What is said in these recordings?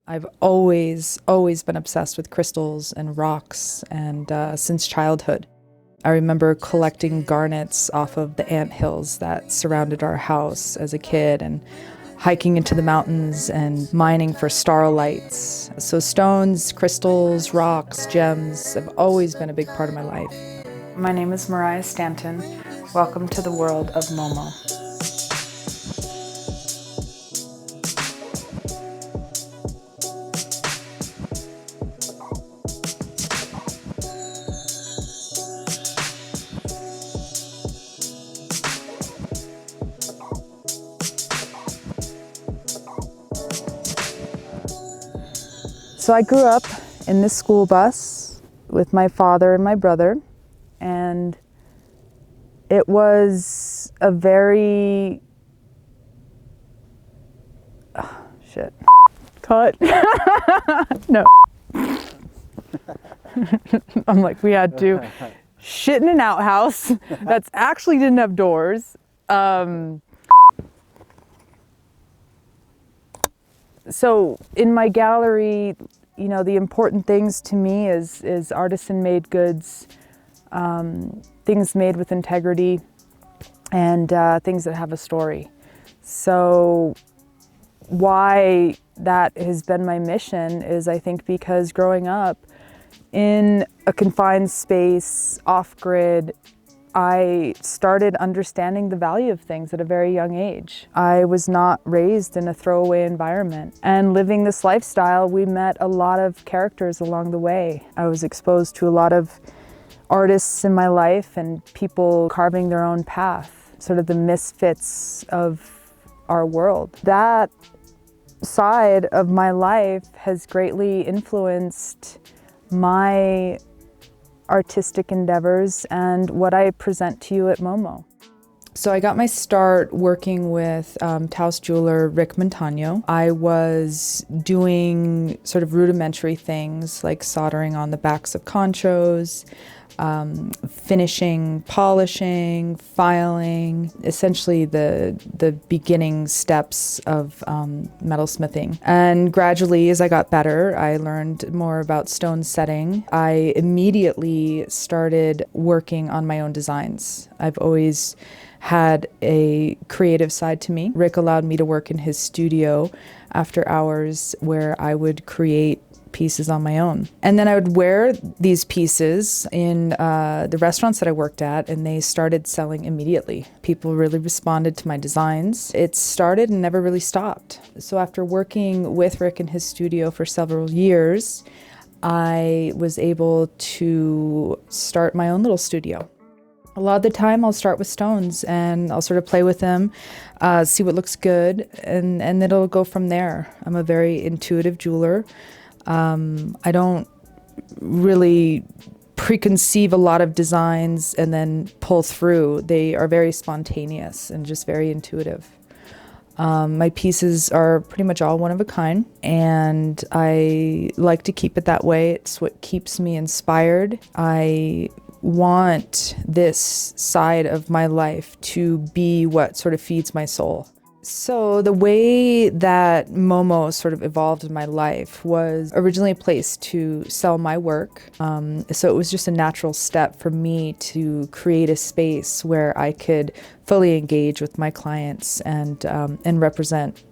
I've always been obsessed with crystals and rocks, and since childhood. I remember collecting garnets off of the anthills that surrounded our house as a kid and hiking into the mountains and mining for starlights. So stones, crystals, rocks, gems have always been a big part of my life. My name is Mariah Stanton. Welcome to the world of MoMo. So I grew up in this school bus with my father and my brother, and it was a very, cut. No. I'm like, we had to shit in an outhouse that's actually didn't have doors. So in my gallery, you know, the important things to me is artisan-made goods, things made with integrity, and things that have a story. So why that has been my mission is, I think, because growing up in a confined space, off-grid, I started understanding the value of things at a very young age. I was not raised in a throwaway environment. And living this lifestyle, we met a lot of characters along the way. I was exposed to a lot of artists in my life and people carving their own path, sort of the misfits of our world. That side of my life has greatly influenced my artistic endeavors and what I present to you at MoMo. So I got my start working with Taos jeweler Rick Montano. I was doing sort of rudimentary things like soldering on the backs of conchos, finishing, polishing, filing, essentially the beginning steps of metalsmithing. And gradually, as I got better, I learned more about stone setting. I immediately started working on my own designs. I've always had a creative side to me. Rick allowed me to work in his studio after hours where I would create pieces on my own. And then I would wear these pieces in the restaurants that I worked at, and they started selling immediately. People really responded to my designs. It started and never really stopped. So after working with Rick in his studio for several years, I was able to start my own little studio. A lot of the time I'll start with stones and I'll sort of play with them, see what looks good, and it'll go from there. I'm a very intuitive jeweler. I don't really preconceive a lot of designs and then pull through. They are very spontaneous and just very intuitive. My pieces are pretty much all one of a kind, and I like to keep it that way. It's what keeps me inspired. I want this side of my life to be what sort of feeds my soul. So the way that MoMo sort of evolved in my life was originally a place to sell my work. So it was just a natural step for me to create a space where I could fully engage with my clients and represent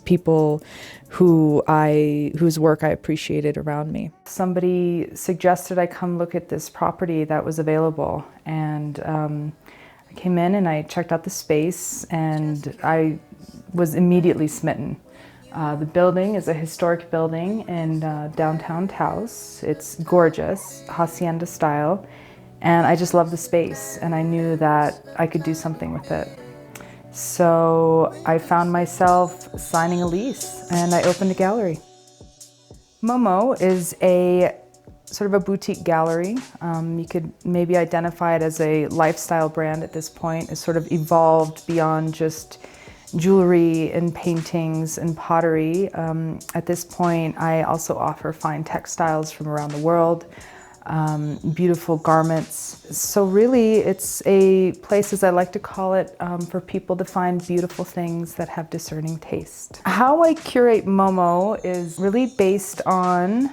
people whose work I appreciated around me. Somebody suggested I come look at this property that was available, and I came in and I checked out the space, and I was immediately smitten. The building is a historic building in downtown Taos. It's gorgeous, hacienda style, and I just love the space, and I knew that I could do something with it. So I found myself signing a lease, and I opened a gallery. MoMo is a sort of a boutique gallery. You could maybe identify it as a lifestyle brand at this point. It's sort of evolved beyond just jewelry and paintings and pottery. At this point, I also offer fine textiles from around the world. beautiful garments. So really, it's a place, as I like to call it, for people to find beautiful things that have discerning taste. How I curate MoMo is really based on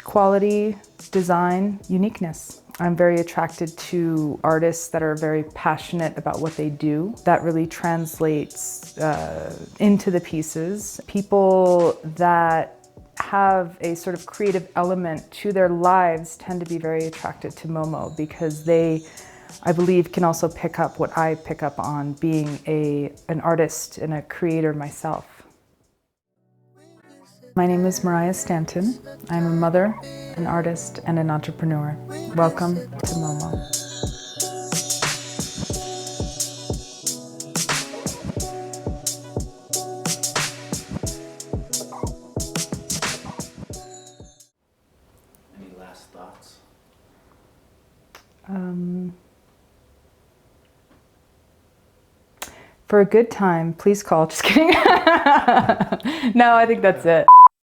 quality, design, uniqueness. I'm very attracted to artists that are very passionate about what they do. That really translates into the pieces. People that have a sort of creative element to their lives tend to be very attracted to MoMo because they, I believe, can also pick up what I pick up on being an artist and a creator myself. My name is Mariah Stanton. I'm a mother, an artist, and an entrepreneur. Welcome to MoMo. Any last thoughts? For a good time, please call. Just kidding. No, I think that's it.